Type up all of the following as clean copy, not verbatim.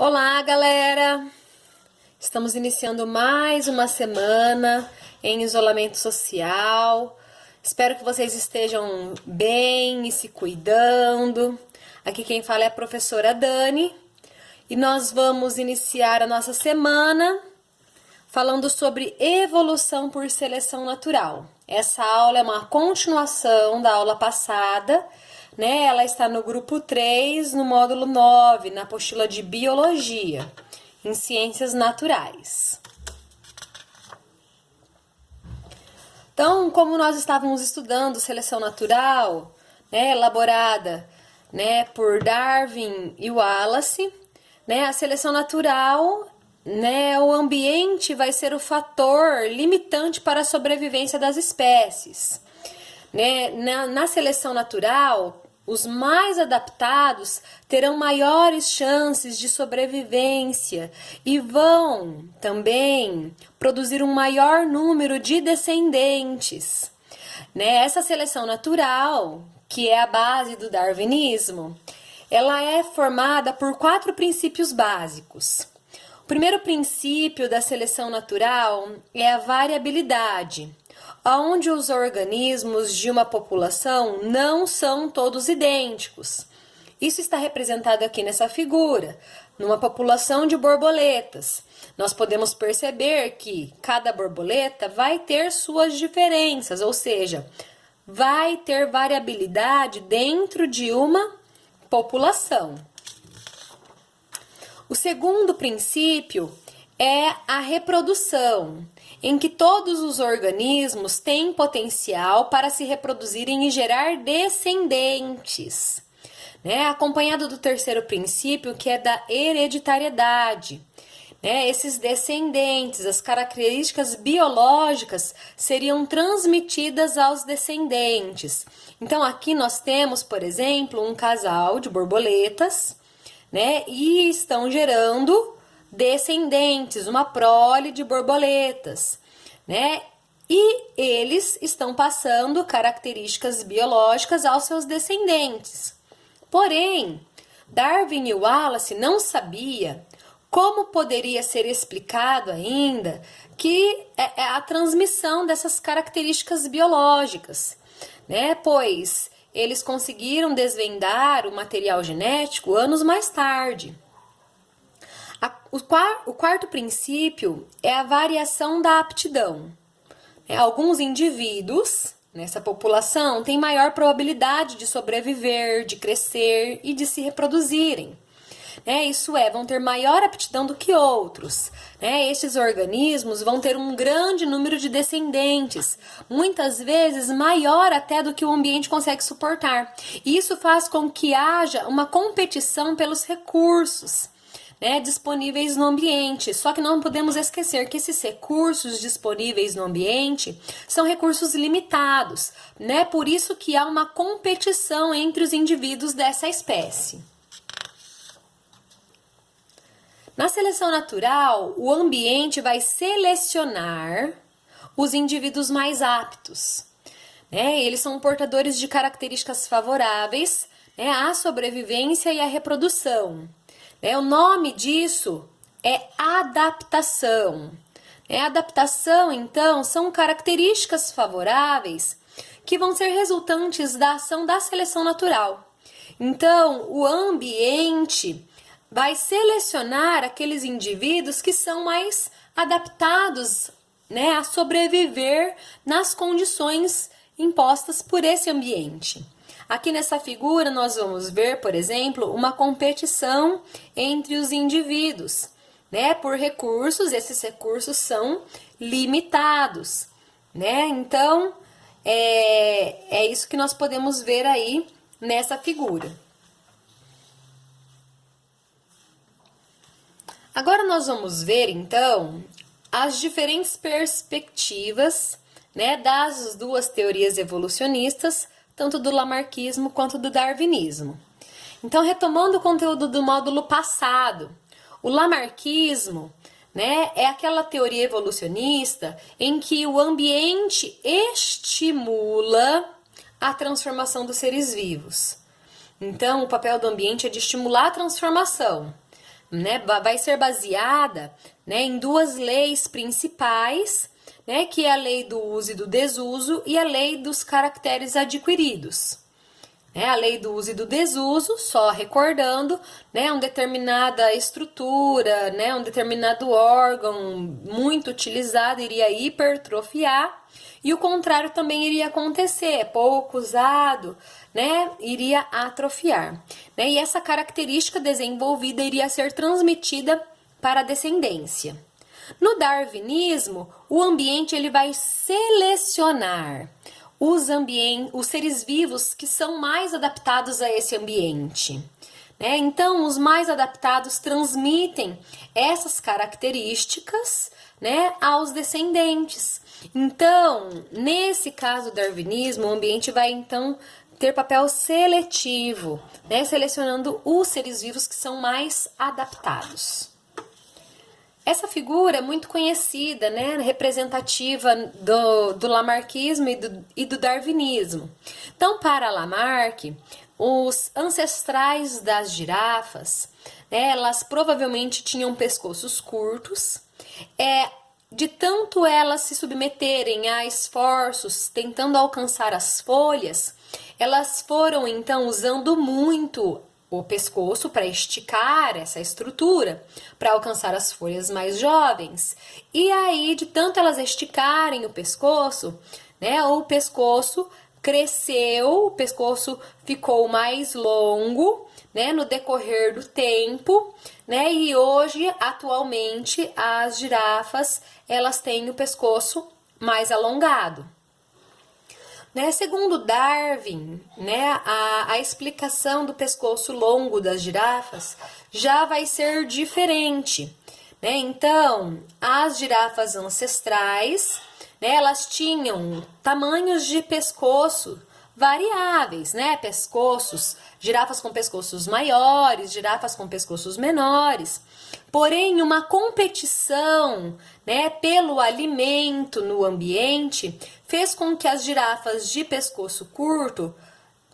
Olá, galera! Estamos iniciando mais uma semana em isolamento social. Espero que vocês estejam bem e se cuidando. Aqui quem fala é a professora Dani e nós vamos iniciar a nossa semana falando sobre evolução por seleção natural. Essa aula é uma continuação da aula passada, né? Ela está no grupo 3, no módulo 9, na apostila de Biologia, em Ciências Naturais. Então, como nós estávamos estudando seleção natural, né, elaborada, né, por Darwin e Wallace, né, a seleção natural, né, o ambiente vai ser o fator limitante para a sobrevivência das espécies. Né? Na seleção natural, os mais adaptados terão maiores chances de sobrevivência e vão também produzir um maior número de descendentes. Né? Essa seleção natural, que é a base do darwinismo, ela é formada por 4 princípios básicos. O primeiro princípio da seleção natural é a variabilidade, onde os organismos de uma população não são todos idênticos. Isso está representado aqui nessa figura, numa população de borboletas. Nós podemos perceber que cada borboleta vai ter suas diferenças, ou seja, vai ter variabilidade dentro de uma população. O segundo princípio é a reprodução, em que todos os organismos têm potencial para se reproduzirem e gerar descendentes, né? Acompanhado do terceiro princípio, que é da hereditariedade. Né? Esses descendentes, as características biológicas seriam transmitidas aos descendentes. Então, aqui nós temos, por exemplo, um casal de borboletas, né? E estão gerando descendentes, uma prole de borboletas, né? E eles estão passando características biológicas aos seus descendentes. Porém, Darwin e Wallace não sabia como poderia ser explicado ainda que é a transmissão dessas características biológicas, né? Pois eles conseguiram desvendar o material genético anos mais tarde. O quarto princípio é a variação da aptidão. Alguns indivíduos nessa população têm maior probabilidade de sobreviver, de crescer e de se reproduzirem. Isso é, vão ter maior aptidão do que outros. Estes organismos vão ter um grande número de descendentes, muitas vezes maior até do que o ambiente consegue suportar. E isso faz com que haja uma competição pelos recursos, disponíveis no ambiente. Só que não podemos esquecer que esses recursos disponíveis no ambiente são recursos limitados, Por isso que há uma competição entre os indivíduos dessa espécie. Na seleção natural, o ambiente vai selecionar os indivíduos mais aptos. Eles são portadores de características favoráveis, à sobrevivência e à reprodução. O nome disso é adaptação. Adaptação, então, são características favoráveis que vão ser resultantes da ação da seleção natural. Então, o ambiente vai selecionar aqueles indivíduos que são mais adaptados, a sobreviver nas condições impostas por esse ambiente. Aqui nessa figura nós vamos ver, por exemplo, uma competição entre os indivíduos, por recursos. Esses recursos são limitados, Então, é isso que nós podemos ver aí nessa figura. Agora nós vamos ver, então, as diferentes perspectivas, das duas teorias evolucionistas, tanto do lamarckismo quanto do darwinismo. Então, retomando o conteúdo do módulo passado, o lamarckismo, é aquela teoria evolucionista em que o ambiente estimula a transformação dos seres vivos. Então, o papel do ambiente é de estimular a transformação. né, vai ser baseada, né, em duas leis principais, né, que é a lei do uso e do desuso e a lei dos caracteres adquiridos. A lei do uso e do desuso, só recordando, né, uma determinada estrutura, né, um determinado órgão muito utilizado iria hipertrofiar, e o contrário também iria acontecer, pouco usado, né, iria atrofiar. Né, e essa característica desenvolvida iria ser transmitida para a descendência. No darwinismo, o ambiente ele vai selecionar os seres vivos que são mais adaptados a esse ambiente. Então, os mais adaptados transmitem essas características, né, aos descendentes. Então, nesse caso do darwinismo, o ambiente vai então ter papel seletivo, né, selecionando os seres vivos que são mais adaptados. Essa figura é muito conhecida, né, representativa do lamarckismo e do darwinismo. Então, para Lamarck, os ancestrais das girafas, né, elas provavelmente tinham pescoços curtos, de tanto elas se submeterem a esforços tentando alcançar as folhas, elas foram então usando muito o pescoço para esticar essa estrutura, para alcançar as folhas mais jovens. E aí, de tanto elas esticarem o pescoço, né, o pescoço cresceu, o pescoço ficou mais longo, né, no decorrer do tempo, né, e hoje, atualmente, as girafas, elas têm o pescoço mais alongado. Segundo Darwin, né, a explicação do pescoço longo das girafas já vai ser diferente. Então, as girafas ancestrais, né, elas tinham tamanhos de pescoço variáveis, né? Girafas com pescoços maiores, girafas com pescoços menores. Porém, uma competição, né, pelo alimento no ambiente fez com que as girafas de pescoço curto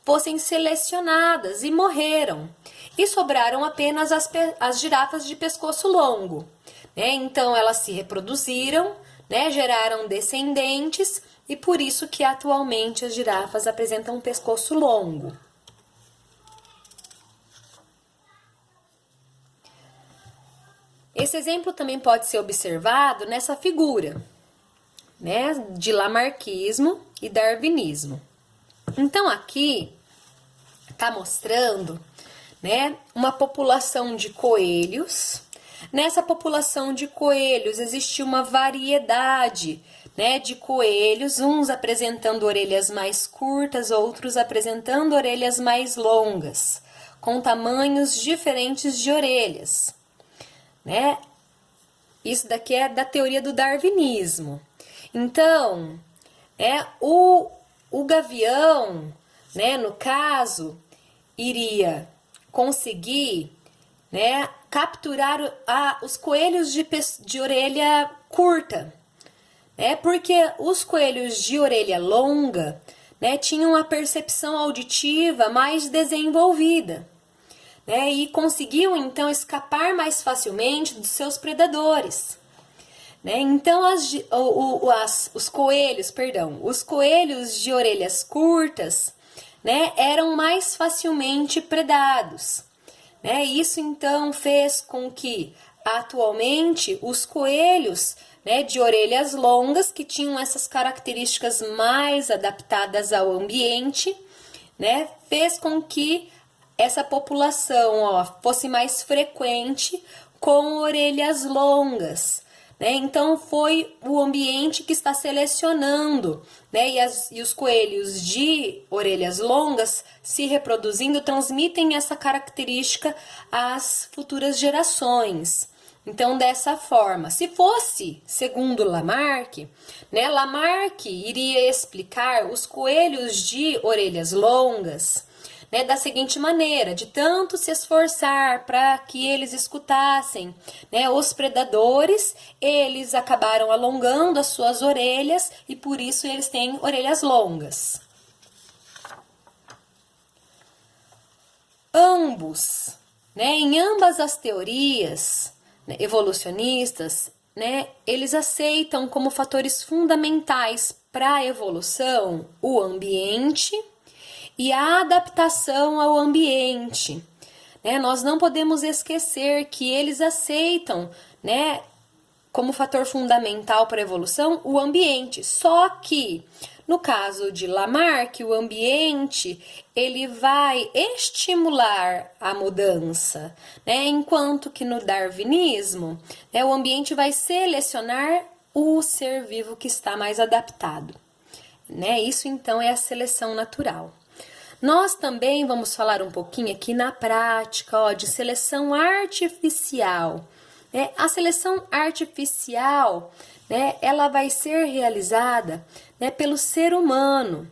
fossem selecionadas e morreram. E sobraram apenas as girafas de pescoço longo. Então, elas se reproduziram, né, geraram descendentes e por isso que atualmente as girafas apresentam um pescoço longo. Esse exemplo também pode ser observado nessa figura, né, de lamarckismo e darwinismo. Então aqui está mostrando, né, uma população de coelhos. Nessa população de coelhos existe uma variedade, né, de coelhos, uns apresentando orelhas mais curtas, outros apresentando orelhas mais longas, com tamanhos diferentes de orelhas. Né? Isso daqui é da teoria do darwinismo. Então, o gavião, né, no caso, iria conseguir, né, capturar os coelhos de orelha curta, porque os coelhos de orelha longa, né, tinham a percepção auditiva mais desenvolvida. E conseguiam então escapar mais facilmente dos seus predadores. Então os coelhos de orelhas curtas, né, eram mais facilmente predados. Isso então fez com que atualmente os coelhos, né, de orelhas longas, que tinham essas características mais adaptadas ao ambiente, né, fez com que essa população fosse mais frequente com orelhas longas. Então, foi o ambiente que está selecionando, né? E os coelhos de orelhas longas se reproduzindo transmitem essa característica às futuras gerações. Então, dessa forma, se fosse segundo Lamarck, né, Lamarck iria explicar os coelhos de orelhas longas, né, da seguinte maneira: de tanto se esforçar para que eles escutassem, né, os predadores, eles acabaram alongando as suas orelhas e por isso eles têm orelhas longas. Ambos, né? Em ambas as teorias, né, evolucionistas, né, eles aceitam como fatores fundamentais para a evolução o ambiente e a adaptação ao ambiente. Né? Nós não podemos esquecer que eles aceitam, né, como fator fundamental para a evolução o ambiente. Só que no caso de Lamarck, o ambiente ele vai estimular a mudança, né? Enquanto que no darwinismo, né, o ambiente vai selecionar o ser vivo que está mais adaptado. Né? Isso então é a seleção natural. Nós também vamos falar um pouquinho aqui na prática de seleção artificial. Né? A seleção artificial, né, ela vai ser realizada, né, pelo ser humano.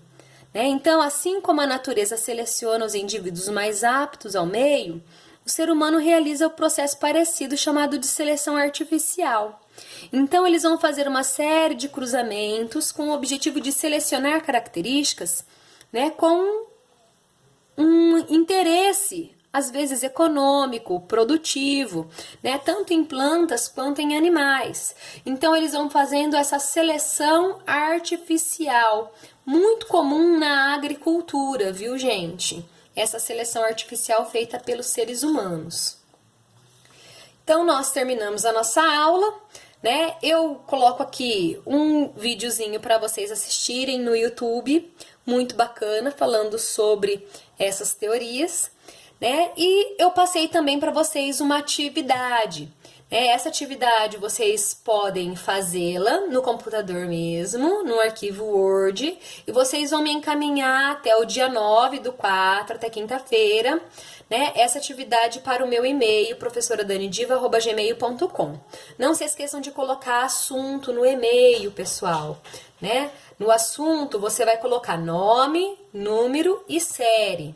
Né? Então, assim como a natureza seleciona os indivíduos mais aptos ao meio, o ser humano realiza o processo parecido chamado de seleção artificial. Então, eles vão fazer uma série de cruzamentos com o objetivo de selecionar características, né, com um interesse, às vezes econômico, produtivo, né, tanto em plantas quanto em animais. Então, eles vão fazendo essa seleção artificial, muito comum na agricultura, viu, gente? Essa seleção artificial feita pelos seres humanos. Então, nós terminamos a nossa aula, né? Eu coloco aqui um videozinho para vocês assistirem no YouTube, muito bacana, falando sobre essas teorias, né? E eu passei também para vocês uma atividade. Essa atividade vocês podem fazê-la no computador mesmo, no arquivo Word, e vocês vão me encaminhar até o dia 9/4, até quinta-feira, né, essa atividade para o meu e-mail, professoradanediva@gmail.com. Não se esqueçam de colocar assunto no e-mail, pessoal, né? No assunto você vai colocar nome, número e série.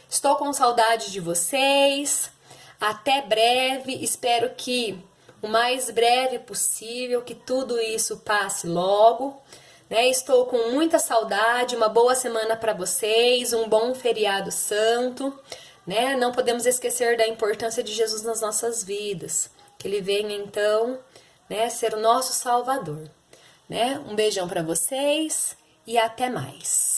Estou com saudade de vocês. Até breve, espero que o mais breve possível, que tudo isso passe logo. Né? Estou com muita saudade, uma boa semana para vocês, um bom feriado santo. Né? Não podemos esquecer da importância de Jesus nas nossas vidas. Que Ele venha então, né, ser o nosso Salvador. Né? Um beijão para vocês e até mais.